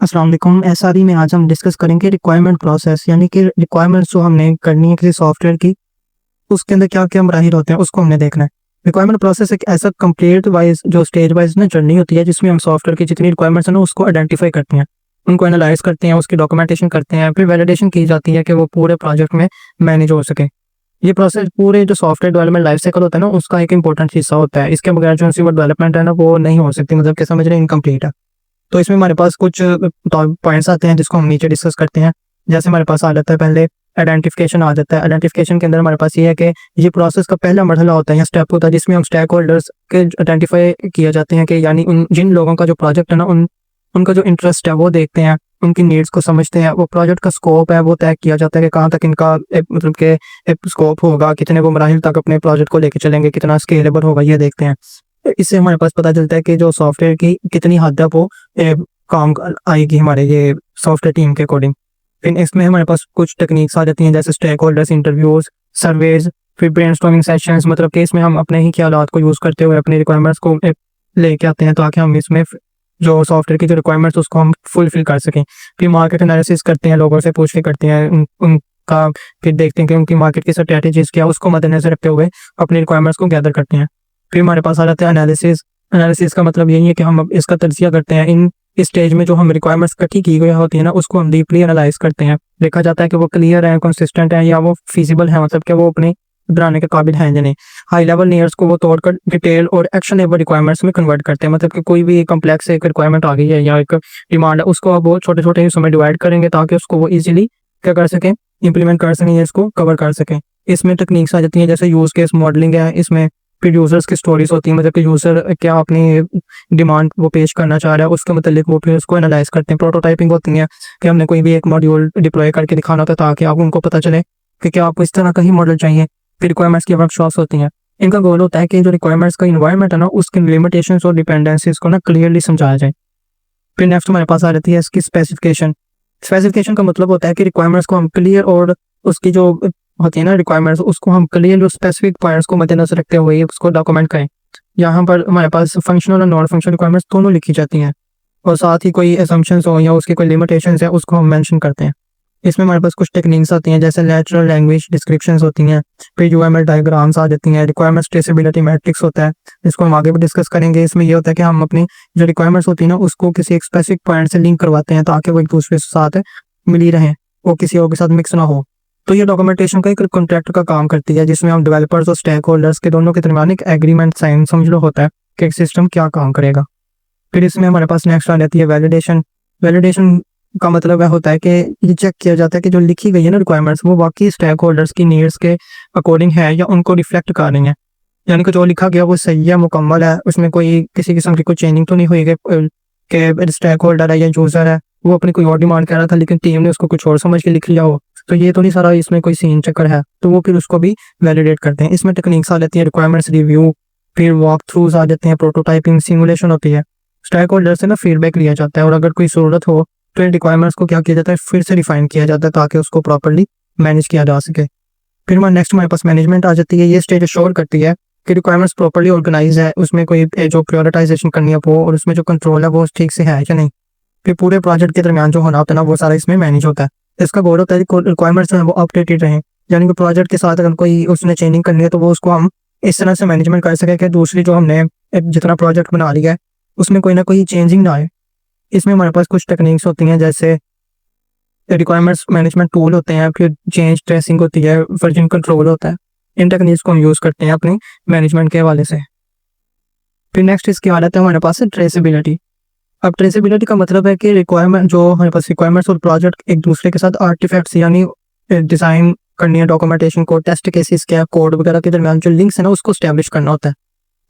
अस्सलाम वालेकुम। एसआरई में आज हम डिस्कस करेंगे रिक्वायरमेंट प्रोसेस, यानी कि रिक्वायरमेंट्स जो हमने करनी है किसी सॉफ्टवेयर की, उसके अंदर क्या-क्या मराहिल होते हैं, उसको हमने देखना है। रिक्वायरमेंट प्रोसेस एक ऐसा कंप्लीट वाइज़ जो स्टेज वाइज़ ना जर्नी होती है, जिसमें हम सॉफ्टवेयर की जितनी रिक्वायरमेंट्स हैं ना, उसको आइडेंटिफाई करते हैं, उनको एनालाइज़ करते हैं, उसकी डॉक्यूमेंटेशन करते हैं, फिर वैलिडेशन की जाती है कि वो पूरे प्रोजेक्ट में मैनेज हो सके। ये प्रोसेस पूरे जो सॉफ्टवेयर डेवलपमेंट लाइफ साइकिल होता है ना, उसका एक इंपॉर्टेंट हिस्सा होता है। इसके बगैर जो सी वो डेवलपमेंट है ना, वो नहीं हो सकती, मतलब कि समझ रहे हैं, इनकम्प्लीट है। तो इसमें हमारे पास कुछ पॉइंट्स आते हैं जिसको हम नीचे डिस्कस करते हैं। जैसे हमारे पास आ जाता है पहले आइडेंटिफिकेशन आ जाता है। आइडेंटिफिकेशन के अंदर हमारे पास ये है कि ये प्रोसेस का पहला मरहला होता है या स्टेप होता है, जिसमें हम स्टेक होल्डर्स के आइडेंटिफाई किए जाते हैं कि यानी उन जिन लोगों का जो प्रोजेक्ट है ना, उनका जो इंटरेस्ट है वो देखते हैं, उनकी नीड्स को समझते हैं। वो प्रोजेक्ट का स्कोप है वो तय किया जाता है कि कहाँ तक इनका मतलब कि एक स्कोप होगा, कितने वो मराहिल तक अपने प्रोजेक्ट को लेके चलेंगे, कितना स्केलेबल होगा, ये देखते हैं। इससे हमारे पास पता चलता है कि जो सॉफ्टवेयर की कितनी हद तक वो काम आएगी हमारे ये सॉफ्टवेयर टीम के अकॉर्डिंग। फिर इसमें हमारे पास कुछ टेक्निक्स आ जाती हैं, जैसे स्टेक होल्डर्स इंटरव्यूज, सर्वेज, फिर ब्रेनस्टॉर्मिंग सेशंस, मतलब कि इसमें हम अपने ही ख्यालात को यूज़ करते हुए अपनी रिक्वायरमेंट्स को लेके आते हैं, ताकि हम इसमें जो सॉफ्टवेयर की जो रिक्वायरमेंट्स उसको हम फुलफिल कर सकें। फिर मार्केट एनालिसिस करते हैं, लोगों से पूछ के करते हैं उनका, फिर देखते हैं कि उनकी मार्केट की स्ट्रेटजीज क्या है, उसको मद्देनजर रखते हुए अपनी रिक्वायरमेंट्स को गैदर करते हैं। फिर हमारे पास आ जाता है एनालिसिस। एनालिसिस का मतलब यही है कि हम अब इसका तज्जिया करते हैं। इस स्टेज में जो हम रिक्वायरमेंट्स इकट्ठी की गई होती है ना, उसको हम डीपली एनालाइज करते हैं। देखा जाता है कि वो क्लियर है, कंसिस्टेंट है, या वो फीजिबल है, मतलब कि वो अपने बनाने के काबिल हैं या नहीं। हाई लेवल लेयर्स को वो तोड़कर डिटेल और एक्शनेबल रिक्वायरमेंट्स में कन्वर्ट करते हैं, मतलब कि कोई भी कॉम्प्लेक्स एक रिक्वायरमेंट आ गई है या एक डिमांड है, उसको अब वो छोटे-छोटे हिस्सों में डिवाइड करेंगे, ताकि उसको वो ईज़िली क्या कर सकें, इम्प्लीमेंट कर सकें या इसको कवर कर सकें। इसमें टेक्निक्स आ जाती हैं, जैसे यूज़ केस मॉडलिंग है, इसमें फिर यूज़र्स की स्टोरीज़ होती हैं, मतलब कि यूज़र क्या अपनी डिमांड वो पेश करना चाह रहा है, उसके मतलब वो फिर उसको एनालाइज़ करते हैं। प्रोटोटाइपिंग होती है कि हमने कोई भी एक मॉड्यूल डिप्लॉय करके दिखाना होता है, ताकि आप उनको पता चले कि क्या आपको इस तरह का ही मॉडल चाहिए। फिर रिक्वायरमेंट्स की वर्कशॉप्स होती हैं। इनका गोल होता है कि जो रिक्वायरमेंट्स का एनवायरनमेंट है ना, उसकी लिमिटेशंस और डिपेंडेंसीज को ना क्लियरली समझाया जाए। फिर नेक्स्ट हमारे पास आ जाती है इसकी स्पेसिफिकेशन। स्पेसिफिकेशन का मतलब होता है कि रिक्वायरमेंट्स को हम क्लियर और उसकी जो होती है ना रिक्वायरमेंट्स, उसको हम क्लियर और स्पेसिफिक पॉइंट्स को मद्देनजर रखते हुए उसको डॉक्यूमेंट करें। यहाँ पर हमारे पास फंक्शनल और नॉन फंक्शनल रिक्वायरमेंट्स दोनों लिखी जाती हैं, और साथ ही कोई असम्पशंस हो या उसकी कोई लिमिटेशंस है, उसको हम मेंशन करते हैं। इसमें हमारे पास कुछ टेक्निक्स आती हैं, जैसे नेचुरल लैंग्वेज डिस्क्रिप्शंस होती हैं, फिर यूएमएल डायग्राम्स आ जाती हैं, रिक्वायरमेंट्स ट्रेसेबिलिटी मैट्रिक्स होता है, जिसको हम आगे भी डिस्कस करेंगे। इसमें ये होता है कि हम अपनी जो रिक्वायरमेंट्स होती है ना, उसको किसी एक स्पेसिफिक पॉइंट से लिंक करवाते हैं, ताकि वो एक दूसरे के साथ मिली रहें, वो किसी और के साथ मिक्स ना हो। तो ये डॉक्यूमेंटेशन का एक कॉन्ट्रैक्ट का काम करती है, जिसमें हम डेवलपर्स और स्टेक होल्डर्स के दोनों के दरमियान एक एग्रीमेंट साइन समझ लो होता है कि एक सिस्टम क्या काम करेगा। फिर इसमें हमारे पास नेक्स्ट आ जाती है वैलिडेशन। वैलिडेशन का मतलब यह होता है कि ये चेक किया जाता है कि जो लिखी गई है ना रिक्वायरमेंट्स, वो वाकई स्टेक होल्डर्स की नीड्स के अकॉर्डिंग है या उनको रिफ्लेक्ट कर रही हैं। यानी कि जो लिखा गया वो सही है, मुकम्मल है, उसमें कोई किसी किस्म की कोई चेंजिंग तो नहीं हुई कि स्टेक होल्डर है या यूज़र है वो अपनी कोई और डिमांड कर रहा था, लेकिन टीम ने उसको कुछ और समझ के लिख लिया हो, तो ये तो नहीं सारा इसमें कोई सीन चक्कर है। तो वो फिर उसको भी वैलिडेट करते हैं। इसमें टेक्निक्स आ जाती है, रिक्वायरमेंट्स रिव्यू, फिर वॉक थ्रूज आ जाते हैं, प्रोटोटाइपिंग, सिमुलेशन होती है। स्टेक होल्डर से ना फीडबैक लिया जाता है, और अगर कोई ज़रूरत हो तो इन रिक्वायरमेंट्स को क्या किया जाता है, फिर से रिफाइन किया जाता है, ताकि उसको प्रॉपर्ली मैनेज किया जा सके। फिर नेक्स्ट हमारे पास मैनेजमेंट आ जाती है। ये स्टेज श्योर करती है कि रिक्वायरमेंट्स प्रॉपर्ली ऑर्गेनाइज है, उसमें कोई जो प्रायोरिटाइजेशन करनी है वो, और उसमें जो कंट्रोल है वो ठीक से है या नहीं। फिर पूरे प्रोजेक्ट के दरमियान जो होना होता है ना, वो सारा इसमें मैनेज होता है। इसका गोल होता है कि रिक्वायरमेंट्स हैं वो अपडेटेड रहें, यानी कि प्रोजेक्ट के साथ अगर कोई उसने चेंजिंग करनी है तो वो उसको हम इस तरह से मैनेजमेंट कर सके कि दूसरी जो हमने जितना प्रोजेक्ट बना लिया है उसमें कोई ना कोई चेंजिंग ना आए। इसमें हमारे पास कुछ टेक्निक्स होती हैं, जैसे रिक्वायरमेंट्स मैनेजमेंट टूल होते हैं, फिर चेंज ट्रेसिंग होती है, वर्जन कंट्रोल होता है। इन टेक्निक्स को हम यूज़ करते हैं अपनी मैनेजमेंट के हवाले से। फिर नेक्स्ट इसकी हालत है हमारे पास है ट्रेसेबिलिटी। अब ट्रेसेबिलिटी का मतलब है कि रिक्वायरमेंट जो हमारे पास रिक्वायरमेंट्स और प्रोजेक्ट एक दूसरे के साथ आर्टिफैक्ट्स यानी डिज़ाइन करनी है, डॉक्यूमेंटेशन को, टेस्ट केसेस क्या, कोड वगैरह के दरमियान जो लिंक्स है ना, उसको स्टैब्लिश करना होता है।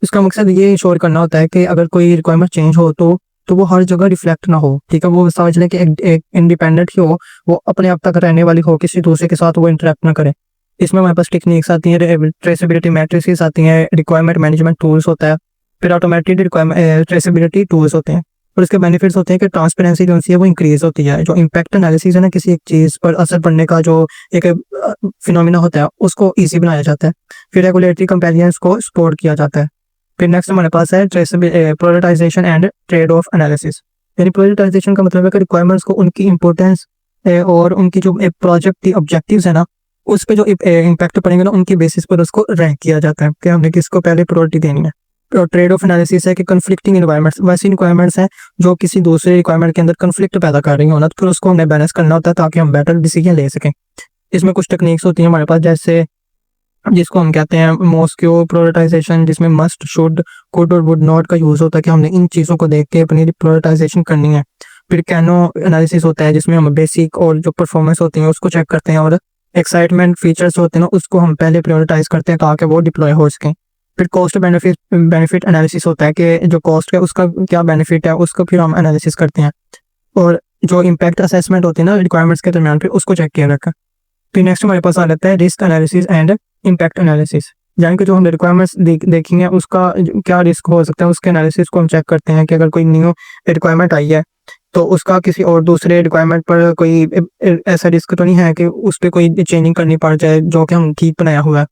इसका मकसद ये इंश्योर करना होता है कि अगर कोई रिक्वायरमेंट चेंज हो तो वो हर जगह रिफ्लेक्ट ना हो, ठीक है, वो समझ लें कि एक इंडिपेंडेंट ही हो, वो अपने आप तक रहने वाली हो, किसी दूसरे के साथ वो इंटरेक्ट ना करे। इसमें हमारे पास टेक्निक्स आती हैं, ट्रेसेबिलिटी मैट्रिसेस आती हैं, रिक्वायरमेंट मैनेजमेंट टूल्स होता है, फिर ऑटोमेटेड रिक्वायरमेंट ट्रेसेबिलिटी टूल्स होते हैं। और इसके बेनिफिट्स होते हैं कि ट्रांसपेरेंसी जो है वो इंक्रीज होती है, जो इम्पैक्ट एनालिसिस है ना, किसी एक चीज़ पर असर पड़ने का जो एक फिनोमिना होता है उसको ईजी बनाया जाता है। फिर रेगुलेटरी कंपेरिजन्स को सपोर्ट किया जाता है। फिर नेक्स्ट हमारे पास है prioritisation and trade off analysis. यानी प्रायोरिटाइजेशन का मतलब है कि रिक्वायरमेंट्स को उनकी इंपॉर्टेंस और उनकी जो प्रोजेक्ट की ऑब्जेक्टिव्स है ना, उस पे जो इम्पैक्ट पड़ेंगे ना, उनके बेसिस पर उसको रैंक किया जाता है कि हमने किसको पहले प्रायोरिटी देनी है। और ट्रेड ऑफ एनालिसिस है कि कन्फ्लिक्टिंग रिक्वायरमेंट्स, वैसी रिक्वायरमेंट्स हैं जो किसी दूसरे रिक्वायरमेंट के अंदर कन्फ्लिक्ट पैदा कर रही हो ना, तो फिर उसको हमने बैलेंस करना होता है ताकि हम बेटर डिसीजन ले सकें। इसमें कुछ टेक्निक्स होती हैं हमारे पास, जैसे जिसको हम कहते हैं मोस्क्यू प्रायोरिटाइजेशन, जिसमें मस्ट, शुड, कुड और वुड नॉट का यूज़ होता है कि हमने इन चीज़ों को देख के अपनी प्रायोरिटाइजेशन करनी है। फिर कैनो एनालिसिस होता है जिसमें हम बेसिक और जो परफॉर्मेंस होती है उसको चेक करते हैं, और एक्साइटमेंट फीचर्स होते हैं ना उसको हम पहले प्रायोरिटाइज करते हैं ताकि वो डिप्लॉय हो सकें। फिर कॉस्ट बेनिफिट एनालिसिस होता है कि जो कॉस्ट है उसका क्या बेनिफिट है, उसको फिर हम एनालिसिस करते हैं। और जो इम्पैक्ट असेसमेंट होती है ना रिक्वायरमेंट्स के दरमियान, फिर उसको चेक किया जाता है। फिर नेक्स्ट हमारे पास आ जाता है risk analysis and impact analysis, यानी कि जो हमने रिक्वायरमेंट्स देखेंगे उसका क्या रिस्क हो सकता है, उसके एनालिसिस को हम चेक करते हैं कि अगर कोई न्यू रिक्वायरमेंट आई है तो उसका किसी और दूसरे रिक्वायरमेंट पर कोई ऐसा रिस्क तो नहीं है कि उस पर कोई चेंजिंग करनी पड़ जाए जो कि हम ठीक बनाया हुआ है।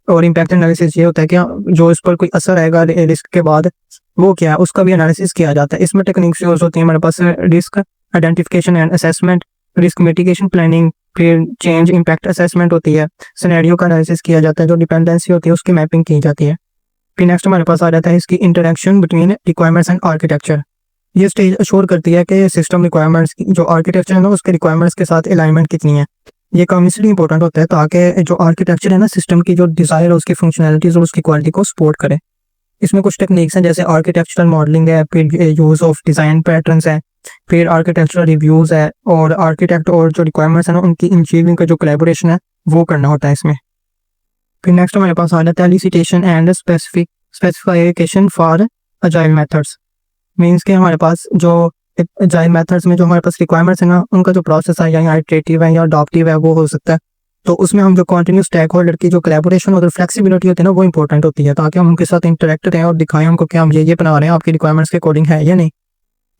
और इम्पैक्ट एनालिसिस ये होता है कि जो इस पर कोई असर आएगा रिस्क के बाद वो क्या है, उसका भी एनालिसिस किया जाता है। इसमें टेक्निक्स यूज होती है हमारे पास, risk identification and assessment, risk mitigation planning, फिर चेंज इम्पैक्ट असेसमेंट होती है, सिनेरियो का एनालिसिस किया जाता है, जो डिपेंडेंसी होती है उसकी मैपिंग की जाती है। फिर नेक्स्ट हमारे पास आ जाता है इसकी interaction between requirements and architecture. ये स्टेज अश्योर करती है कि सिस्टम रिक्वायरमेंट्स की जो आर्किटेक्चर है ना उसके रिक्वायरमेंट्स के साथ अलाइनमेंट कितनी है। ये काम इसलिए इंपॉर्टेंट होता है ताकि जो आर्किटेक्चर है ना सिस्टम की जो डिज़ायर है उसकी फंक्शनैलिटीज़ और उसकी क्वालिटी को सपोर्ट करे। इसमें कुछ टेक्निक्स हैं जैसे आर्किटेक्चरल मॉडलिंग है, फिर यूज़ ऑफ डिज़ाइन पैटर्न्स है, फिर आर्किटेक्चरल रिव्यूज़ है, और आर्किटेक्ट और जो रिक्वायरमेंट्स है ना उनकी इंजीनियरिंग का जो कोलैबोरेशन है वो करना होता है इसमें। फिर नेक्स्ट हमारे पास आ जाता है elicitation and specification for agile methods. Means के हमारे पास जो अजाइल मेथड्स में जो हमारे पास रिक्वायरमेंट्स है ना उनका जो प्रोसेस है या इटरेटिव है या अडॉप्टिव है वो हो सकता है। तो उसमें हम जो कॉन्टिन्यूस स्टेक होल्डर की जो कोलैबोरेशन और फ्लेक्सिबिलिटी होती है ना वो इंपॉर्टेंट होती है ताकि हम उनके साथ इंटरेक्ट रहें और दिखाएं उनको कि हम ये बना रहे हैं आपकी रिक्वायरमेंट्स के अकॉर्डिंग है या नहीं।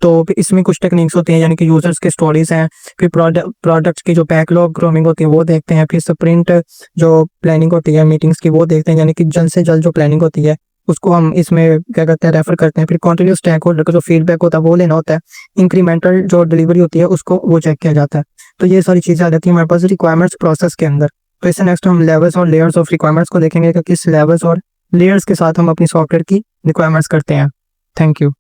तो फिर इसमें कुछ टेक्निक्स होती हैं यानी कि यूजर्स के स्टोरीज हैं, फिर प्रोडक्ट्स की जो बैकलॉग ग्रूमिंग होती है वो देखते हैं, फिर स्प्रिंट जो प्लानिंग होती है मीटिंग्स की वो देखते हैं, यानी कि जल्द से जल्द जो प्लानिंग होती है उसको हम इसमें क्या करते हैं रेफर करते हैं। फिर कॉन्टिन्यूस स्टेक होल्डर का जो फीडबैक होता है वो लेना होता है, इंक्रीमेंटल जो डिलीवरी होती है उसको वो चेक किया जाता है। तो ये सारी चीज़ें आ जाती हैं हमारे पास रिक्वायरमेंट्स प्रोसेस के अंदर। तो इससे नेक्स्ट हम लेवल्स और लेयर्स ऑफ रिक्वायरमेंट्स को देखेंगे कि किस लेवल्स और लेयर्स के साथ हम अपनी सॉफ्टवेयर की रिक्वायरमेंट्स करते हैं। Thank you.